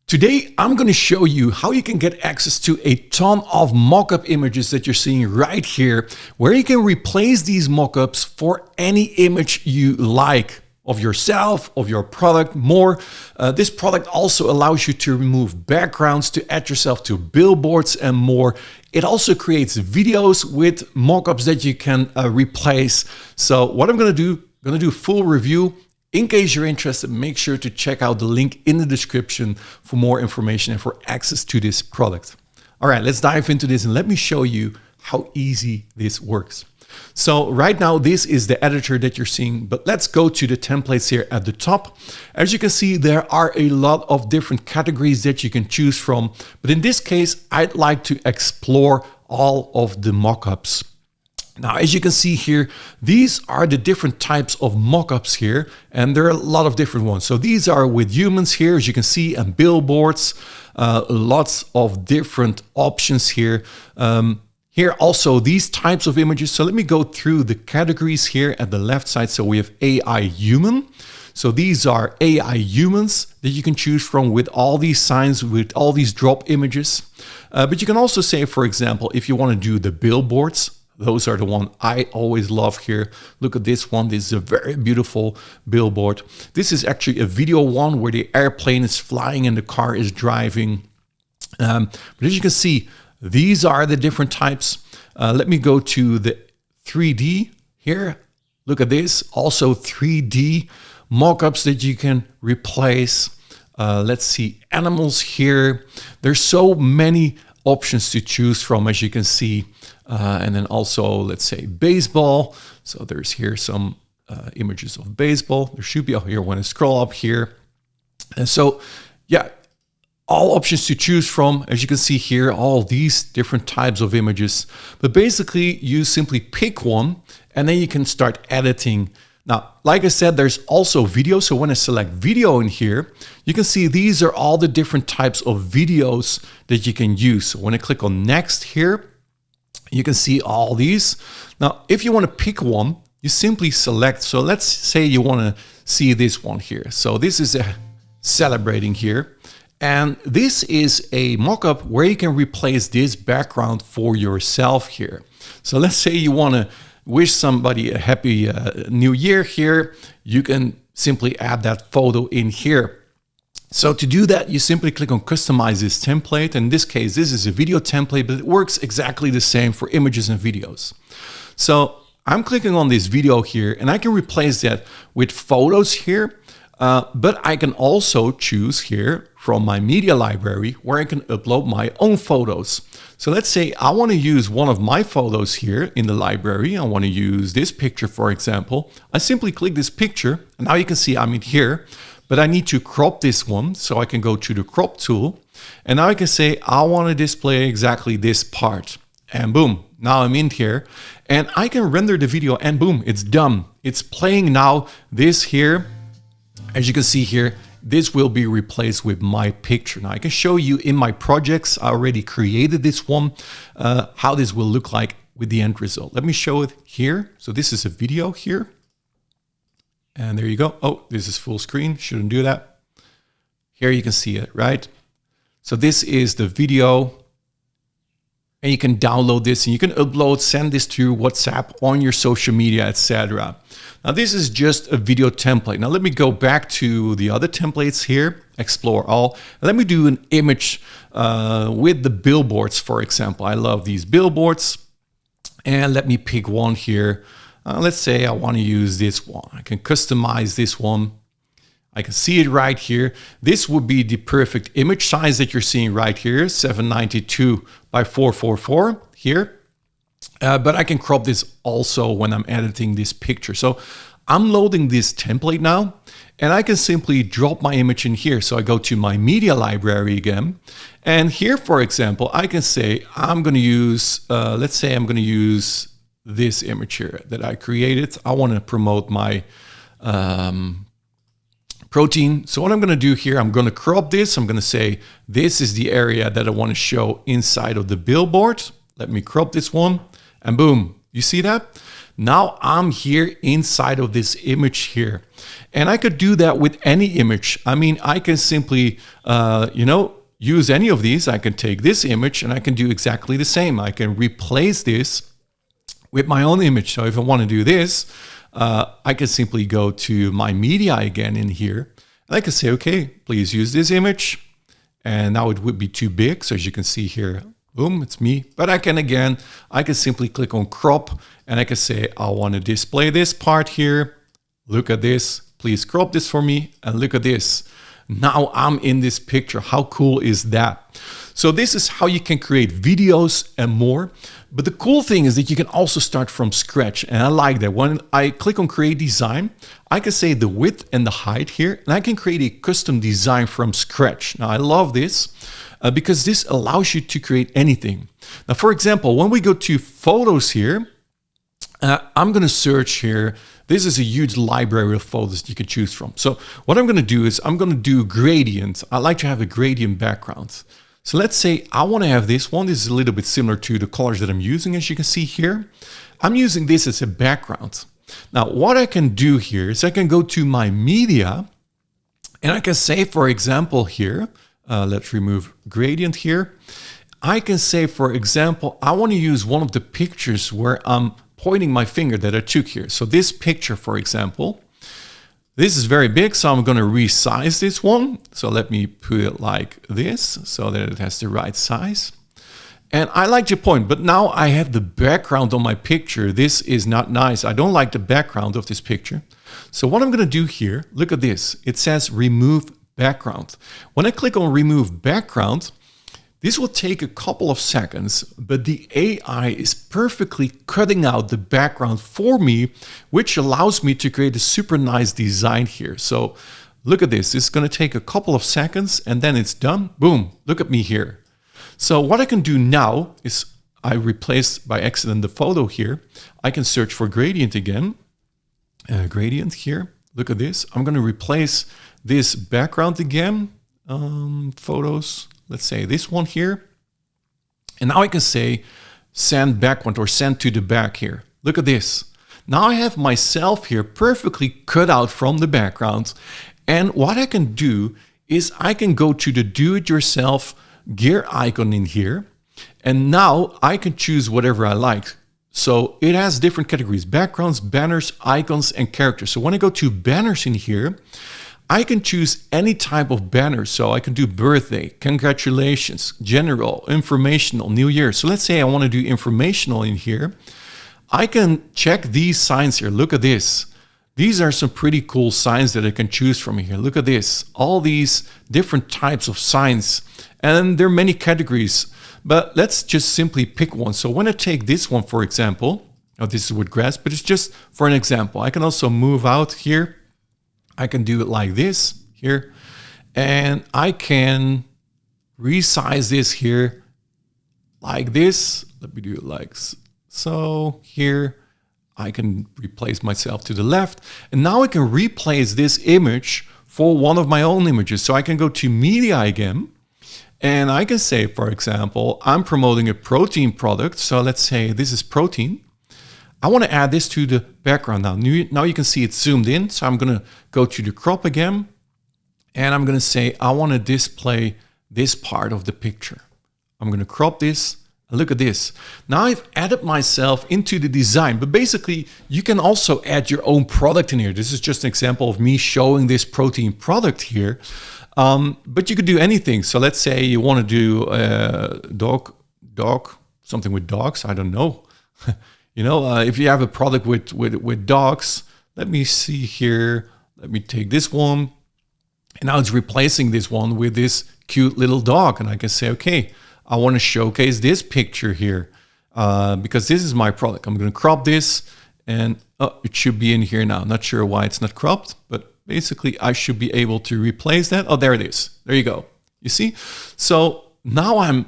Today, I'm going to show you how you can get access to a ton of mockup images that you're seeing right here, where you can replace these mockups for any image you like of yourself, of your product, more. This product also allows you to remove backgrounds, to add yourself to billboards and more. It also creates videos with mockups that you can replace. So what I'm going to do a full review. In case you're interested, make sure to check out the link in the description for more information and for access to this product. All right, let's dive into this and let me show you how easy this works. So right now, this is the editor that you're seeing, but let's go to the templates here at the top. As you can see, there are a lot of different categories that you can choose from. But in this case, I'd like to explore all of the mockups. Now, as you can see here, these are the different types of mockups here, and there are a lot of different ones. So these are with humans here, as you can see, and billboards, lots of different options here. Here also these types of images. So let me go through the categories here at the left side. So we have AI human. So these are AI humans that you can choose from with all these signs, with all these drop images. But you can also say, for example, if you want to do the billboards, those are the one I always love here. Look at this one. This is a very beautiful billboard. This is actually a video one where the airplane is flying and the car is driving. But as you can see, these are the different types. Let me go to the 3D here. Look at this. Also 3D mockups that you can replace. Let's see, animals here. There's so many options to choose from, as you can see. And then also, let's say baseball. So there's here some images of baseball. There should be here when I scroll up here. And so, yeah, all options to choose from. As you can see here, all these different types of images. But basically, you simply pick one and then you can start editing. Now, like I said, there's also video. So when I select video in here, you can see these are all the different types of videos that you can use. So when I click on next here, you can see all these. Now, if you want to pick one, you simply select. So let's say you want to see this one here. So this is a celebrating here. And this is a mockup where you can replace this background for yourself here. So let's say you want to wish somebody a happy new year here. You can simply add that photo in here. So to do that, you simply click on customize this template. In this case, this is a video template, but it works exactly the same for images and videos. So I'm clicking on this video here and I can replace that with photos here. But I can also choose here from my media library where I can upload my own photos. So let's say I want to use one of my photos here in the library. I want to use this picture, for example. I simply click this picture and now you can see I'm in here. But I need to crop this one, so I can go to the crop tool. And now I can say, I want to display exactly this part. And boom, now I'm in here. And I can render the video and boom, it's done. It's playing now this here. As you can see here, this will be replaced with my picture. Now I can show you in my projects, I already created this one, how this will look like with the end result. Let me show it here. So this is a video here. And there you go. Oh, this is full screen. Shouldn't do that. Here you can see it, right? So this is the video. And you can download this and you can upload, send this to WhatsApp, on your social media, etc. Now this is just a video template. Now let me go back to the other templates here, explore all. Let me do an image with the billboards, for example. I love these billboards. And let me pick one here. Let's say I want to use this one. I can customize this one. I can see it right here. This would be the perfect image size that you're seeing right here, 792 by 444 here. But I can crop this also when I'm editing this picture. So I'm loading this template now, and I can simply drop my image in here. So I go to my media library again. And here, for example, I can say I'm going to use, let's say I'm going to use this image here that I created. I want to promote my protein. So what I'm going to do here, I'm going to crop this. I'm going to say, this is the area that I want to show inside of the billboard. Let me crop this one and boom, you see that? Now I'm here inside of this image here. And I could do that with any image. I mean, I can simply, use any of these. I can take this image and I can do exactly the same. I can replace this with my own image. So if I want to do this, I can simply go to my media again in here. And I can say, okay, please use this image. And now it would be too big. So as you can see here, boom, it's me. But I can simply click on crop and I can say, I want to display this part here. Look at this. Please crop this for me. And look at this. Now I'm in this picture. How cool is that? So this is how you can create videos and more. But the cool thing is that you can also start from scratch. And I like that. When I click on create design, I can say the width and the height here, and I can create a custom design from scratch. Now I love this because this allows you to create anything. Now, for example, when we go to photos here, I'm going to search here. This is a huge library of photos that you can choose from. So what I'm going to do is I'm going to do gradient. I like to have a gradient background. So let's say I want to have this one. This is a little bit similar to the colors that I'm using, as you can see here. I'm using this as a background. Now, what I can do here is I can go to my media and I can say, for example, here, let's remove gradient here. I can say, for example, I want to use one of the pictures where I'm pointing my finger that I took here. So this picture, for example, this is very big, so I'm going to resize this one. So let me put it like this so that it has the right size. And I like your point, but now I have the background on my picture. This is not nice. I don't like the background of this picture. So what I'm going to do here, look at this. It says remove background. When I click on remove background, this will take a couple of seconds, but the AI is perfectly cutting out the background for me, which allows me to create a super nice design here. So look at this. It's going to take a couple of seconds and then it's done. Boom. Look at me here. So what I can do now is I replaced by accident the photo here. I can search for gradient again. Gradient here. Look at this. I'm going to replace this background again. Photos. Let's say this one here. And now I can say send backward or send to the back here. Look at this. Now I have myself here perfectly cut out from the background. And what I can do is I can go to the do-it-yourself gear icon in here. And now I can choose whatever I like. So it has different categories: backgrounds, banners, icons, and characters. So when I go to banners in here, I can choose any type of banner. So I can do birthday, congratulations, general, informational, New Year. So let's say I want to do informational in here. I can check these signs here. Look at this. These are some pretty cool signs that I can choose from here. Look at this. All these different types of signs. And there are many categories. But let's just simply pick one. So when I take this one, for example, this is with grass, but it's just for an example. I can also move out here. I can do it like this here, and I can resize this here like this. Let me do it like so. Here, I can replace myself to the left, and now I can replace this image for one of my own images. So I can go to media again, and I can say, for example, I'm promoting a protein product. So let's say this is protein. I want to add this to the background now. Now you can see it's zoomed in. So I'm going to go to the crop again. And I'm going to say, I want to display this part of the picture. I'm going to crop this. And look at this. Now I've added myself into the design. But basically, you can also add your own product in here. This is just an example of me showing this protein product here. But you could do anything. So let's say you want to do dog, something with dogs. I don't know. You know, if you have a product with dogs, let me see here. Let me take this one. And now it's replacing this one with this cute little dog. And I can say, okay, I want to showcase this picture here because this is my product. I'm going to crop this and it should be in here now. Not sure why it's not cropped, but basically I should be able to replace that. Oh, there it is. There you go. You see? So now I'm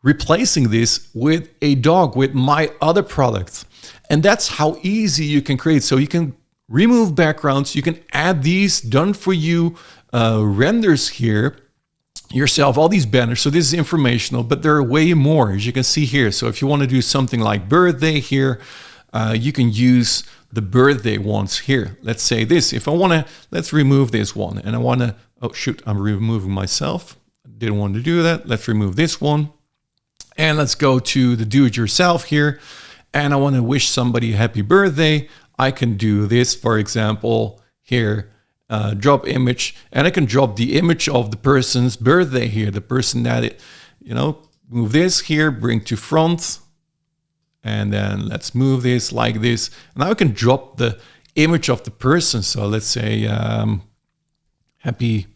replacing this with a dog, with my other product. And that's how easy you can create. So you can remove backgrounds. You can add these done for you renders here yourself, all these banners. So this is informational, but there are way more, as you can see here. So if you want to do something like birthday here, you can use the birthday ones here. Let's say this, if I want to, let's remove this one, and I want to, oh shoot, I'm removing myself. Didn't want to do that. Let's remove this one. And let's go to the do-it-yourself here. And I want to wish somebody a happy birthday. I can do this, for example, here, drop image, and I can drop the image of the person's birthday here, the person that, move this here, bring to front. And then let's move this like this. Now I can drop the image of the person. So let's say happy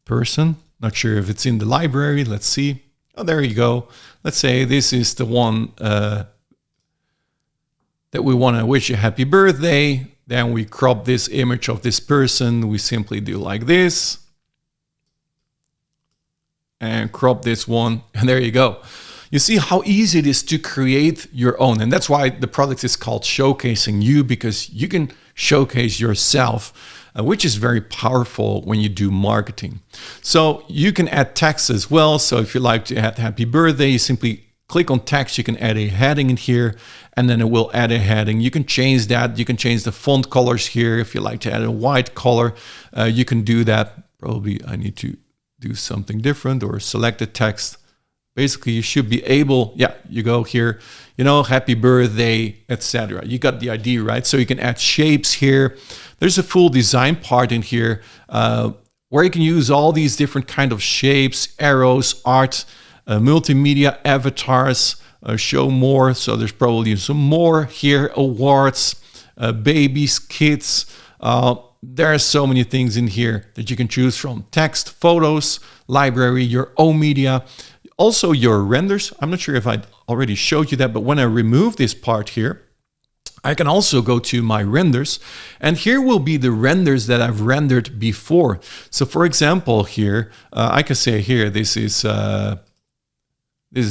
person. Not sure if it's in the library. Let's see. Oh, there you go. Let's say this is the one that we want to wish a happy birthday. Then we crop this image of this person. We simply do like this. And crop this one. And there you go. You see how easy it is to create your own. And that's why the product is called Showcasing You, because you can showcase yourself, which is very powerful when you do marketing. So you can add text as well. So if you like to add happy birthday, you simply click on text. You can add a heading in here, and then it will add a heading. You can change that. You can change the font colors here. If you like to add a white color, you can do that. Probably I need to do something different or select the text. Basically, you should be able, you go here, happy birthday, etc. You got the idea, right? So you can add shapes here. There's a full design part in here where you can use all these different kind of shapes, arrows, art, multimedia, avatars, show more. So there's probably some more here, awards, babies, kids. There are so many things in here that you can choose from. Text, photos, library, your own media. Also your renders. I'm not sure if I already showed you that, but when I remove this part here, I can also go to my renders, and here will be the renders that I've rendered before. So for example, here, I can say here, this is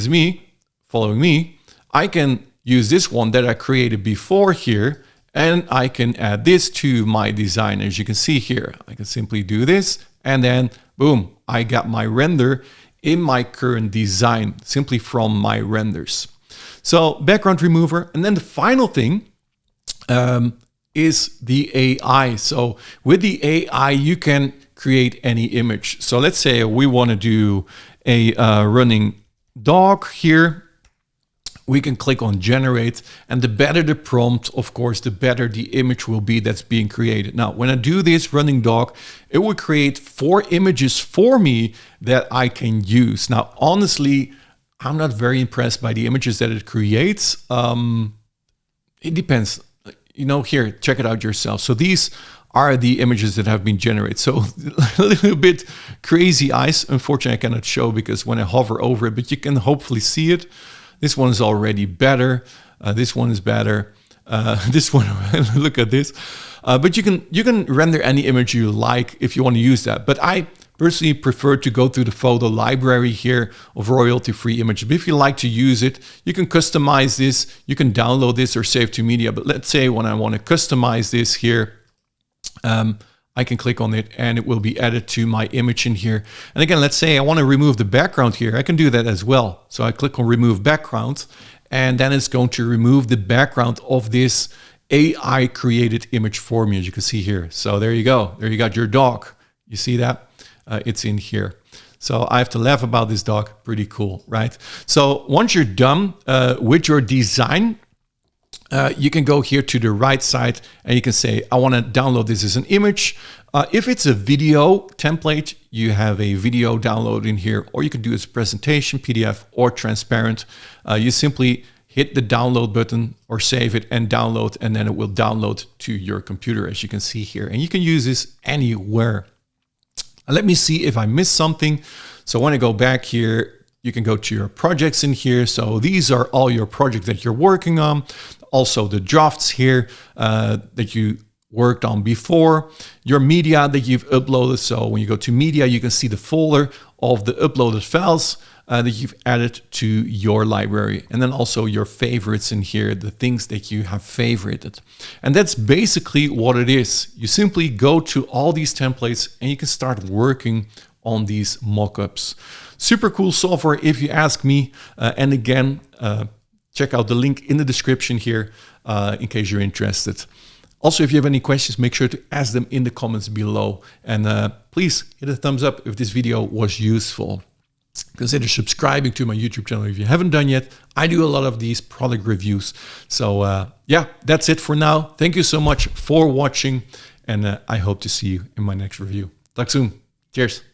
me, following me. I can use this one that I created before here, and I can add this to my design. As you can see here, I can simply do this, and then boom, I got my render in my current design simply from my renders. So background remover. And then the final thing is the AI. So with the AI, you can create any image. So let's say we want to do a running dog here. We can click on generate, and the better the prompt, of course, the better the image will be that's being created. Now, when I do this running dog, it will create 4 images for me that I can use. Now, honestly, I'm not very impressed by the images that it creates. It depends. Here, check it out yourself. So these are the images that have been generated. So a little bit crazy eyes. Unfortunately, I cannot show because when I hover over it, but you can hopefully see it. This one is already better. This one is better. This one, look at this. But you can render any image you like if you want to use that. But I personally prefer to go through the photo library here of royalty-free images. But if you like to use it, you can customize this. You can download this or save to media. But let's say when I want to customize this here, I can click on it and it will be added to my image in here. And again, let's say I want to remove the background here. I can do that as well. So I click on remove background, and then it's going to remove the background of this AI created image for me, as you can see here. So there you go. There you got your dog. You see that? It's in here. So I have to laugh about this dog. Pretty cool, right? So once you're done with your design, you can go here to the right side and you can say, I want to download this as an image. If it's a video template, you have a video download in here, or you can do it as a presentation, PDF, or transparent. You simply hit the download button or save it and download, and then it will download to your computer, as you can see here. And you can use this anywhere. Let me see if I missed something. So when I go back here, you can go to your projects in here. So these are all your projects that you're working on. Also the drafts here that you worked on before. Your media that you've uploaded. So when you go to media, you can see the folder of the uploaded files that you've added to your library. And then also your favorites in here, the things that you have favorited. And that's basically what it is. You simply go to all these templates and you can start working on these mockups. Super cool software if you ask me. And again, check out the link in the description here. in case you're interested. Also, if you have any questions, make sure to ask them in the comments below. And please hit a thumbs up if this video was useful. Consider subscribing to my YouTube channel if you haven't done yet. I do a lot of these product reviews. So yeah, that's it for now. Thank you so much for watching. And I hope to see you in my next review. Talk soon. Cheers.